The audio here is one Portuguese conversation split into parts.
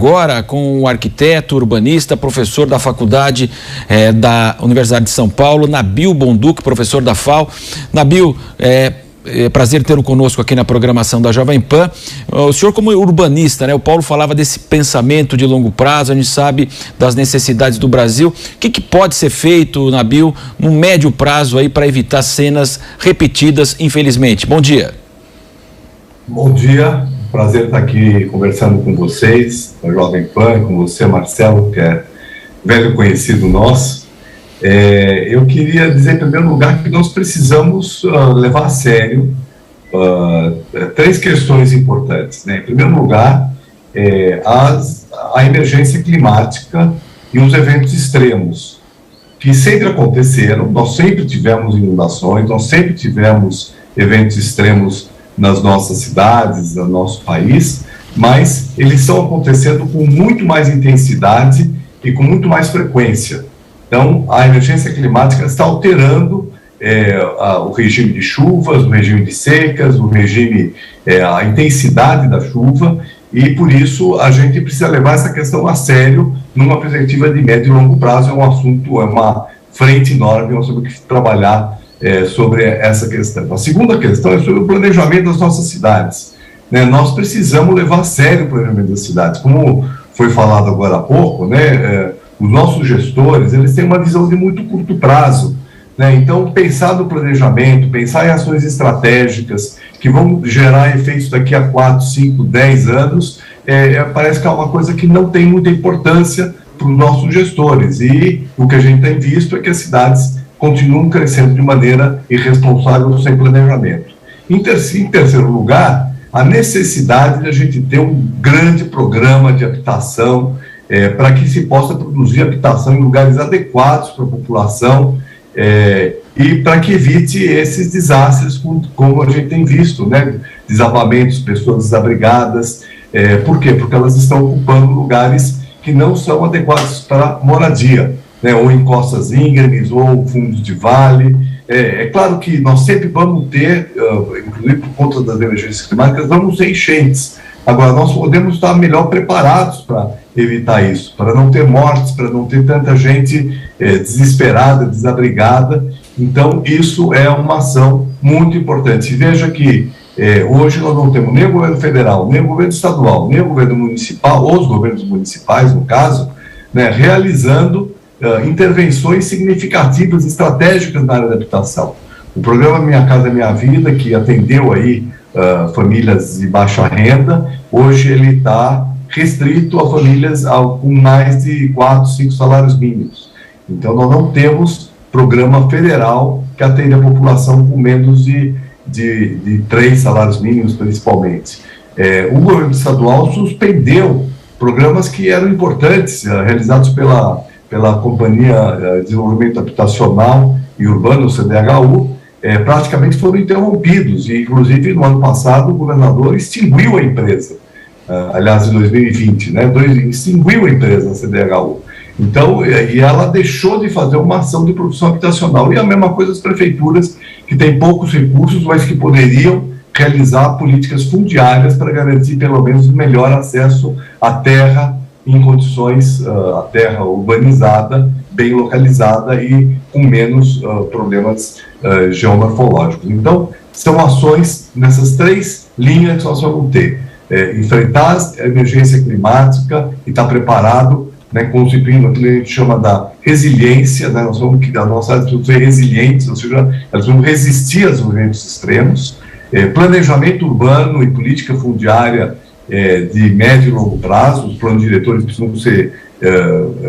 agora com o arquiteto, urbanista, professor da faculdade da Universidade de São Paulo, Nabil Bonduque, professor da FAO. Nabil, prazer tê-lo conosco aqui na programação da Jovem Pan. O senhor, como urbanista, né? O Paulo falava desse pensamento de longo prazo, a gente sabe das necessidades do Brasil. O que pode ser feito, Nabil, no médio prazo aí para evitar cenas repetidas, infelizmente? Bom dia. Bom dia, prazer estar aqui conversando com vocês, da Jovem Pan, com você, Marcelo, que é velho conhecido nosso. Eu queria dizer, em primeiro lugar, que nós precisamos levar a sério três questões importantes, né? Em primeiro lugar, a emergência climática e os eventos extremos, que sempre aconteceram. Nós sempre tivemos inundações, nós sempre tivemos eventos extremos nas nossas cidades, no nosso país, mas eles estão acontecendo com muito mais intensidade e com muito mais frequência. Então, a emergência climática está alterando o regime de chuvas, o regime de secas, o regime, a intensidade da chuva, e por isso a gente precisa levar essa questão a sério numa perspectiva de médio e longo prazo. É um assunto, é uma frente enorme, nós temos que trabalhar sobre essa questão. A segunda questão é sobre o planejamento das nossas cidades, né? Nós precisamos levar a sério o planejamento das cidades. Como foi falado agora há pouco, né? Os nossos gestores, eles têm uma visão de muito curto prazo, né? Então, pensar no planejamento, pensar em ações estratégicas que vão gerar efeitos daqui a 4, 5, 10 anos, parece que é uma coisa que não tem muita importância para os nossos gestores. E o que a gente tem visto é que as cidades continuam crescendo de maneira irresponsável sem planejamento. Em terceiro lugar, a necessidade de a gente ter um grande programa de habitação para que se possa produzir habitação em lugares adequados para a população e para que evite esses desastres como a gente tem visto, né? Desabamentos, pessoas desabrigadas. Por quê? Porque elas estão ocupando lugares que não são adequados para moradia, né, ou em costas íngremes, ou fundos de vale. É claro que nós sempre vamos ter, inclusive por conta das emergências climáticas, vamos ter enchentes. Agora, nós podemos estar melhor preparados para evitar isso, para não ter mortes, para não ter tanta gente desesperada, desabrigada. Então, isso é uma ação muito importante. E veja que hoje nós não temos nem o governo federal, nem o governo estadual, nem o governo municipal, ou os governos municipais, no caso, né, realizando intervenções significativas, estratégicas na área da habitação. O programa Minha Casa Minha Vida, que atendeu aí famílias de baixa renda, hoje ele está restrito a famílias com mais de 4, 5 salários mínimos. Então, nós não temos programa federal que atende a população com menos de 3 salários mínimos, principalmente. O governo estadual suspendeu programas que eram importantes, realizados pela Companhia de Desenvolvimento Habitacional e Urbano, CDHU, praticamente foram interrompidos, e inclusive no ano passado o governador extinguiu a empresa, aliás em 2020, né, extinguiu a empresa, a CDHU. Então, e ela deixou de fazer uma ação de produção habitacional, e a mesma coisa as prefeituras, que têm poucos recursos, mas que poderiam realizar políticas fundiárias para garantir pelo menos o melhor acesso à terra, em condições, a terra urbanizada, bem localizada e com menos problemas geomorfológicos. Então, são ações nessas três linhas que nós vamos ter. Enfrentar a emergência climática e estar preparado, né, constituindo aquilo que a gente chama da resiliência, né, nós vamos que a nossa área de ser resilientes, ou seja, elas vão resistir aos eventos extremos. Planejamento urbano e política fundiária de médio e longo prazo, os planos diretores precisam ser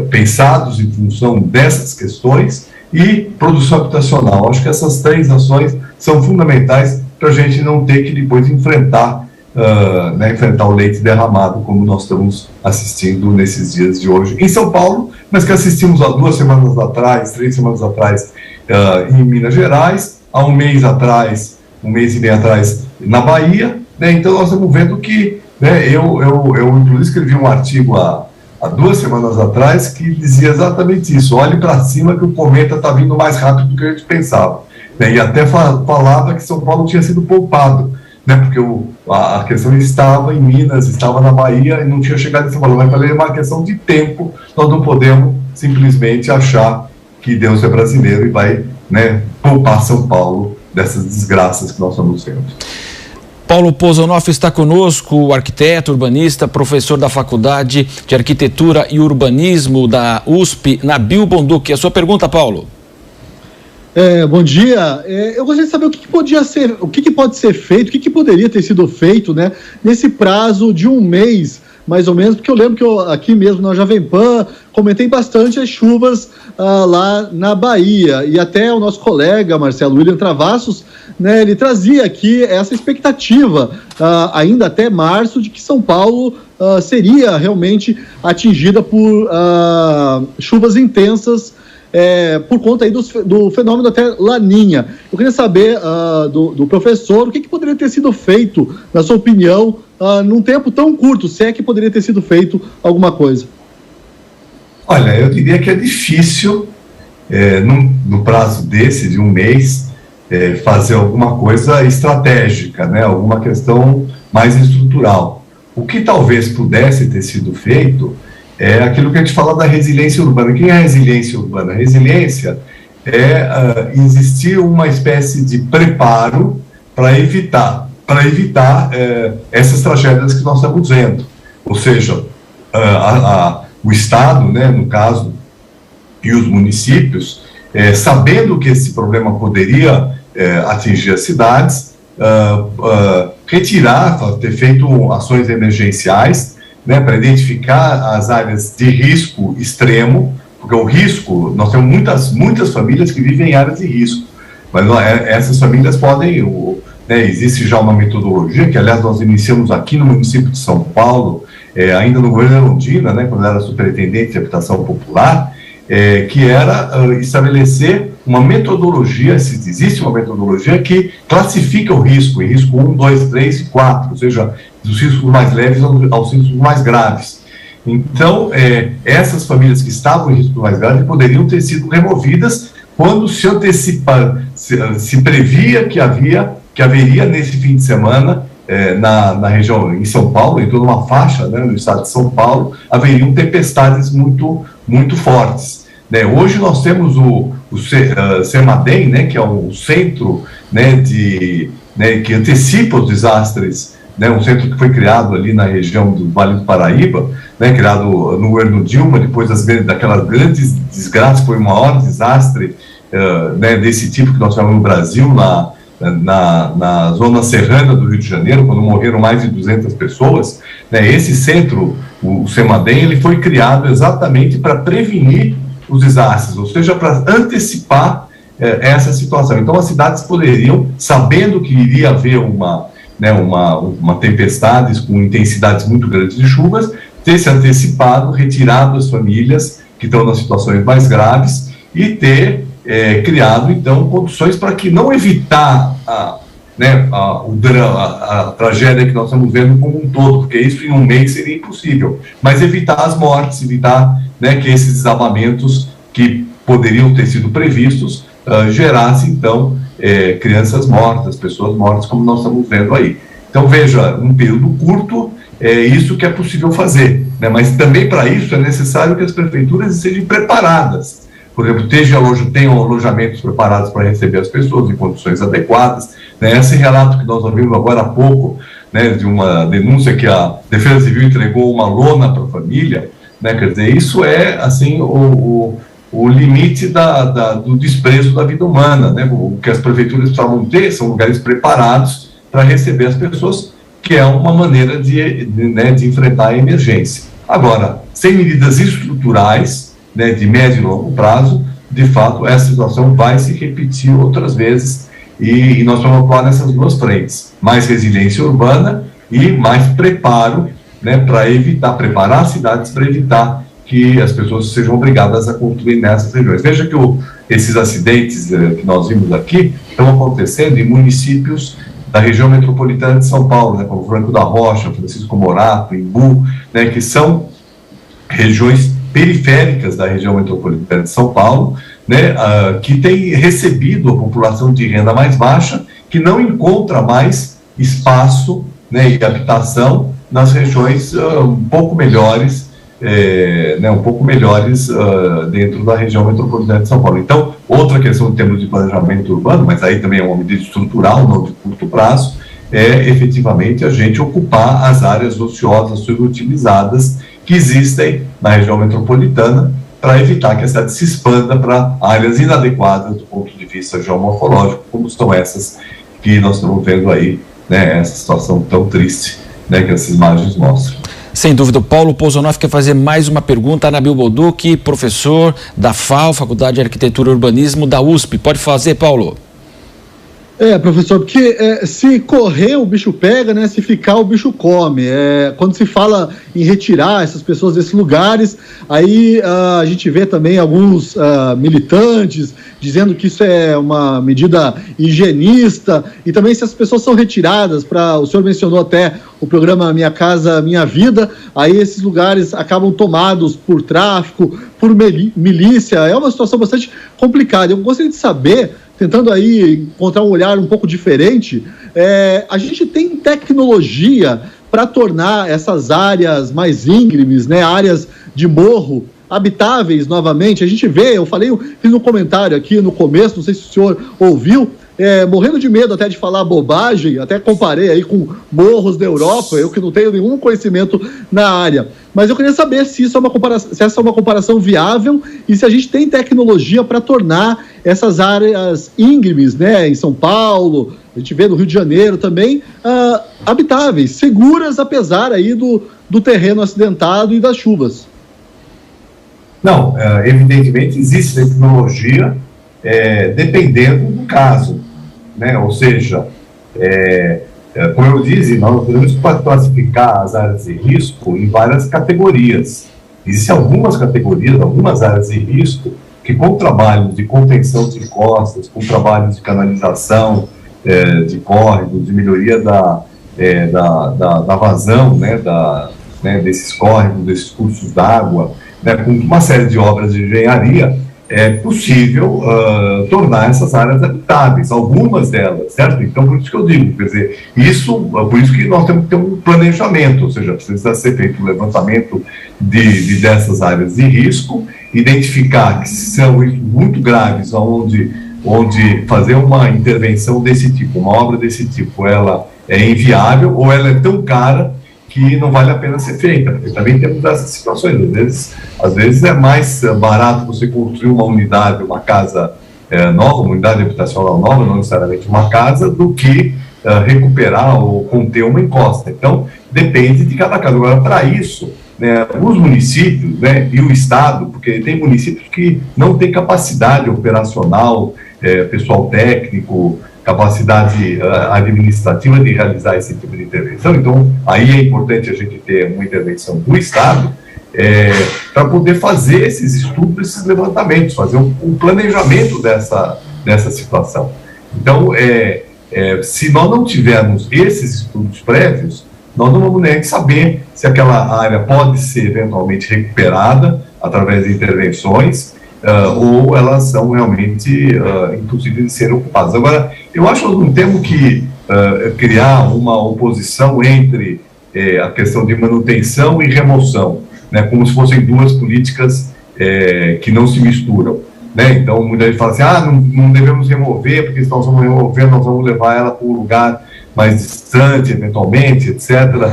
pensados em função dessas questões, e produção habitacional. Acho que essas três ações são fundamentais para a gente não ter que depois enfrentar o leite derramado, como nós estamos assistindo nesses dias de hoje em São Paulo, mas que assistimos há 2 semanas atrás, 3 semanas atrás, em Minas Gerais, há um mês e meio atrás na Bahia, né? Então nós estamos vendo que, né, eu inclusive escrevi um artigo há 2 semanas atrás que dizia exatamente isso: olhe para cima que o cometa está vindo mais rápido do que a gente pensava, né? E até falava que São Paulo tinha sido poupado, né, porque a questão estava em Minas, estava na Bahia e não tinha chegado em São Paulo. Mas falei, é uma questão de tempo, nós não podemos simplesmente achar que Deus é brasileiro e vai, né, poupar São Paulo dessas desgraças que nós estamos vendo. Paulo Pozonoff está conosco, arquiteto, urbanista, professor da Faculdade de Arquitetura e Urbanismo da USP, Nabil Bonduque. A sua pergunta, Paulo? Bom dia. Eu gostaria de saber o que podia ser, o que pode ser feito, o que poderia ter sido feito, né, nesse prazo de um mês, mais ou menos, porque eu lembro que aqui mesmo na Jovem Pan comentei bastante as chuvas lá na Bahia, e até o nosso colega Marcelo William Travassos, né, ele trazia aqui essa expectativa, ainda até março, de que São Paulo seria realmente atingida por chuvas intensas, por conta aí do fenômeno até Laninha. Eu queria saber do professor o que poderia ter sido feito, na sua opinião, num tempo tão curto, se é que poderia ter sido feito alguma coisa. Olha, eu diria que é difícil, no prazo desse, de um mês, fazer alguma coisa estratégica, né? Alguma questão mais estrutural. O que talvez pudesse ter sido feito é aquilo que a gente fala da resiliência urbana. O que é a resiliência urbana? A resiliência é existir uma espécie de preparo para evitar essas tragédias que nós estamos vendo. Ou seja, o Estado, né, no caso, e os municípios, sabendo que esse problema poderia atingir as cidades, ter feito ações emergenciais, né, para identificar as áreas de risco extremo, porque o risco, nós temos muitas famílias que vivem em áreas de risco, mas essas famílias podem, existe já uma metodologia, que aliás nós iniciamos aqui no município de São Paulo, ainda no governo de Londrina, né, quando era superintendente de habitação popular, que era estabelecer uma metodologia, existe uma metodologia que classifica o risco em risco 1, 2, 3 e 4, ou seja, dos riscos mais leves aos riscos mais graves. Então, essas famílias que estavam em risco mais grave poderiam ter sido removidas quando se previa que haveria nesse fim de semana, na região, em São Paulo, em toda uma faixa, né, no estado de São Paulo, haveriam tempestades muito, muito fortes. Né? Hoje nós temos o CEMADEM, né, que é um centro, né, que antecipa os desastres, né, um centro que foi criado ali na região do Vale do Paraíba, né, criado no governo Dilma, depois daquelas grandes desgraças, foi o maior desastre né, desse tipo que nós tivemos no Brasil, na zona serrana do Rio de Janeiro, quando morreram mais de 200 pessoas. Né, esse centro, o CEMADEM, ele foi criado exatamente para prevenir os desastres, ou seja, para antecipar essa situação. Então, as cidades poderiam, sabendo que iria haver uma tempestades com intensidades muito grandes de chuvas, ter se antecipado, retirado as famílias que estão nas situações mais graves e ter criado, então, condições para que não evitar a tragédia que nós estamos vendo como um todo, porque isso em um mês seria impossível, mas evitar as mortes, evitar, né, que esses desabamentos que poderiam ter sido previstos gerassem, então, crianças mortas, pessoas mortas, como nós estamos vendo aí. Então, veja, um período curto, isso que é possível fazer, né? Mas também para isso é necessário que as prefeituras estejam preparadas. Por exemplo, tenham alojamentos preparados para receber as pessoas em condições adequadas. Né? Esse relato que nós ouvimos agora há pouco, né, de uma denúncia que a Defesa Civil entregou uma lona para a família, né? Quer dizer, isso é assim, o limite do desprezo da vida humana, né? O que as prefeituras precisavam ter são lugares preparados para receber as pessoas, que é uma maneira de enfrentar a emergência. Agora, sem medidas estruturais, né, de médio e longo prazo, de fato, essa situação vai se repetir outras vezes e nós vamos atuar nessas duas frentes. Mais resiliência urbana e mais preparo, né, para preparar as cidades para evitar que as pessoas sejam obrigadas a construir nessas regiões. Veja que esses acidentes que nós vimos aqui estão acontecendo em municípios da região metropolitana de São Paulo, né, como Franco da Rocha, Francisco Morato, Imbu, né, que são regiões periféricas da região metropolitana de São Paulo, né, que tem recebido a população de renda mais baixa, que não encontra mais espaço, né, e habitação nas regiões um pouco melhores, dentro da região metropolitana de São Paulo. Então, outra questão em termos de planejamento urbano, mas aí também é uma medida estrutural, não de curto prazo, é efetivamente a gente ocupar as áreas ociosas subutilizadas que existem na região metropolitana, para evitar que a cidade se expanda para áreas inadequadas do ponto de vista geomorfológico, como são essas que nós estamos vendo aí, né, essa situação tão triste, né, que essas imagens mostram. Sem dúvida. O Paulo Pousonoff quer fazer mais uma pergunta. Nabil Bonduque, professor da FAO, Faculdade de Arquitetura e Urbanismo da USP. Pode fazer, Paulo. Professor, porque se correr o bicho pega, né? Se ficar o bicho come. Quando se fala em retirar essas pessoas desses lugares, aí a gente vê também alguns militantes dizendo que isso é uma medida higienista, e também se as pessoas são retiradas, o senhor mencionou até o programa Minha Casa Minha Vida, aí esses lugares acabam tomados por tráfico, por milícia, é uma situação bastante complicada. Eu gostaria de saber, tentando aí encontrar um olhar um pouco diferente, a gente tem tecnologia para tornar essas áreas mais íngremes, né, áreas de morro, habitáveis novamente. A gente vê, fiz um comentário aqui no começo, não sei se o senhor ouviu, morrendo de medo até de falar bobagem, até comparei aí com morros da Europa, eu que não tenho nenhum conhecimento na área. Mas eu queria saber se essa é uma comparação viável e se a gente tem tecnologia para tornar essas áreas íngremes, né, em São Paulo, a gente vê no Rio de Janeiro também, habitáveis, seguras, apesar aí do terreno acidentado e das chuvas. Não, evidentemente existe tecnologia, dependendo do caso, né? Ou seja, como eu disse, nós podemos classificar as áreas de risco em várias categorias. Existem algumas categorias, algumas áreas de risco, que com trabalhos de contenção de encostas, com trabalhos de canalização, de córregos, de melhoria da vazão, né, desses córregos, desses cursos d'água, né, com uma série de obras de engenharia, é possível tornar essas áreas habitáveis, algumas delas, certo? Então, por isso que eu digo, quer dizer, por isso que nós temos que ter um planejamento, ou seja, precisa ser feito um levantamento dessas áreas de risco, identificar que são muito graves, onde fazer uma intervenção desse tipo, uma obra desse tipo, ela é inviável ou ela é tão cara que não vale a pena ser feita, porque também temos essas situações. Às vezes é mais barato você construir uma unidade, uma casa nova, uma unidade habitacional nova, não necessariamente uma casa, do que recuperar ou conter uma encosta. Então, depende de cada caso. Agora, para isso, né, os municípios, né, e o Estado, porque tem municípios que não têm capacidade operacional, pessoal técnico, capacidade administrativa de realizar esse tipo de intervenção. Então, aí é importante a gente ter uma intervenção do Estado para poder fazer esses estudos, esses levantamentos, fazer um planejamento dessa situação. Então, se nós não tivermos esses estudos prévios, nós não vamos nem saber se aquela área pode ser eventualmente recuperada através de intervenções, ou elas são realmente impossíveis de serem ocupadas. Agora, eu acho que nós não temos que criar uma oposição entre a questão de manutenção e remoção, né, como se fossem duas políticas que não se misturam, né? Então, muita gente fala assim, não devemos remover, porque se nós vamos remover, nós vamos levar ela para um lugar mais distante, eventualmente, etc.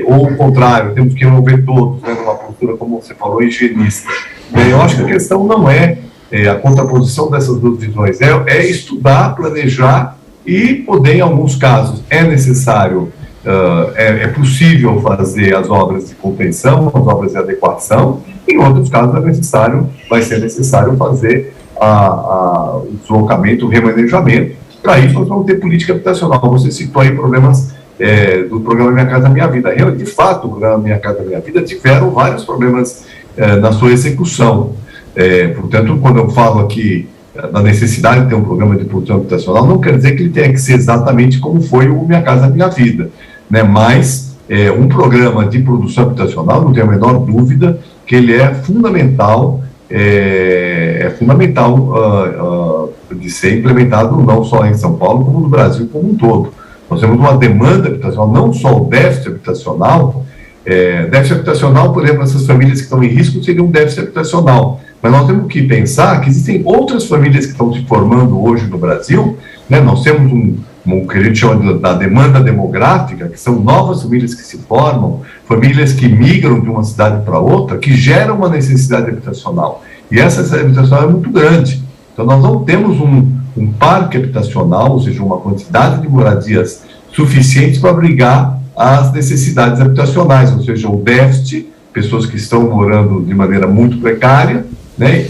Ou o contrário, temos que remover todos, né, numa postura, como você falou, higienista. Eu acho que a questão não é a contraposição dessas duas visões, é estudar, planejar e poder, em alguns casos, é necessário, é possível fazer as obras de contenção, as obras de adequação, em outros casos vai ser necessário fazer o deslocamento, o remanejamento. Para isso, nós vamos ter política habitacional. Você citou aí problemas do programa Minha Casa Minha Vida. De fato, o programa Minha Casa Minha Vida tiveram vários problemas na sua execução. Portanto, quando eu falo aqui da necessidade de ter um programa de produção habitacional, não quer dizer que ele tenha que ser exatamente como foi o Minha Casa Minha Vida, né? Mas um programa de produção habitacional, não tenho a menor dúvida que ele é fundamental, de ser implementado não só em São Paulo, como no Brasil como um todo, Nós temos uma demanda habitacional, não só o déficit habitacional. Déficit habitacional, por exemplo, essas famílias que estão em risco seria um déficit habitacional. Mas nós temos que pensar que existem outras famílias que estão se formando hoje no Brasil, né? Nós temos o que a gente chama da demanda demográfica, que são novas famílias que se formam, famílias que migram de uma cidade para outra, que geram uma necessidade habitacional. E essa necessidade habitacional é muito grande. Então, nós não temos um parque habitacional, ou seja, uma quantidade de moradias suficientes para abrigar as necessidades habitacionais, ou seja, o déficit, pessoas que estão morando de maneira muito precária, né,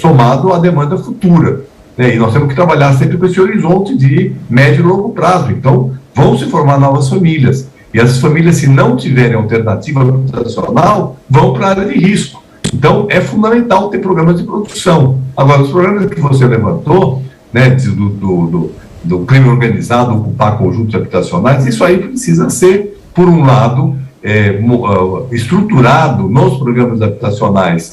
somado à demanda futura. Né, e nós temos que trabalhar sempre com esse horizonte de médio e longo prazo. Então, vão se formar novas famílias. E essas famílias, se não tiverem alternativa habitacional, vão para a área de risco. Então, é fundamental ter programas de produção. Agora, os programas que você levantou, né, do crime organizado ocupar conjuntos habitacionais, isso aí precisa ser, por um lado, estruturado nos programas habitacionais.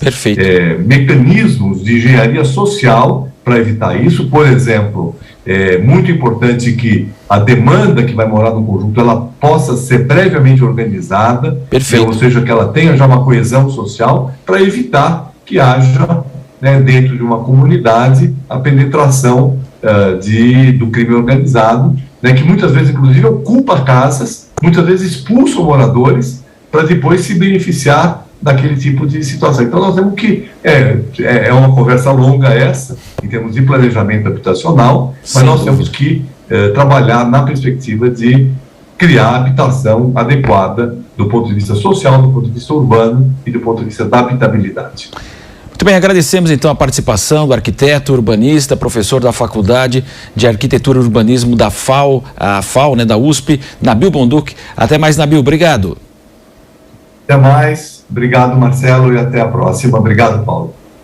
Mecanismos de engenharia social para evitar isso. Por exemplo, é muito importante que a demanda que vai morar no conjunto ela possa ser previamente organizada, ou seja, que ela tenha já uma coesão social para evitar que haja, né, dentro de uma comunidade a penetração do crime organizado, né, que muitas vezes, inclusive, ocupa casas, muitas vezes expulsa moradores para depois se beneficiar daquele tipo de situação. Então, nós temos que... É uma conversa longa essa, em termos de planejamento habitacional, mas nós temos que trabalhar na perspectiva de criar habitação adequada do ponto de vista social, do ponto de vista urbano e do ponto de vista da habitabilidade. Muito bem, agradecemos então a participação do arquiteto urbanista, professor da Faculdade de Arquitetura e Urbanismo da FAO, né, da USP, Nabil Bonduc. Até mais, Nabil, obrigado. Até mais, obrigado, Marcelo, e até a próxima. Obrigado, Paulo.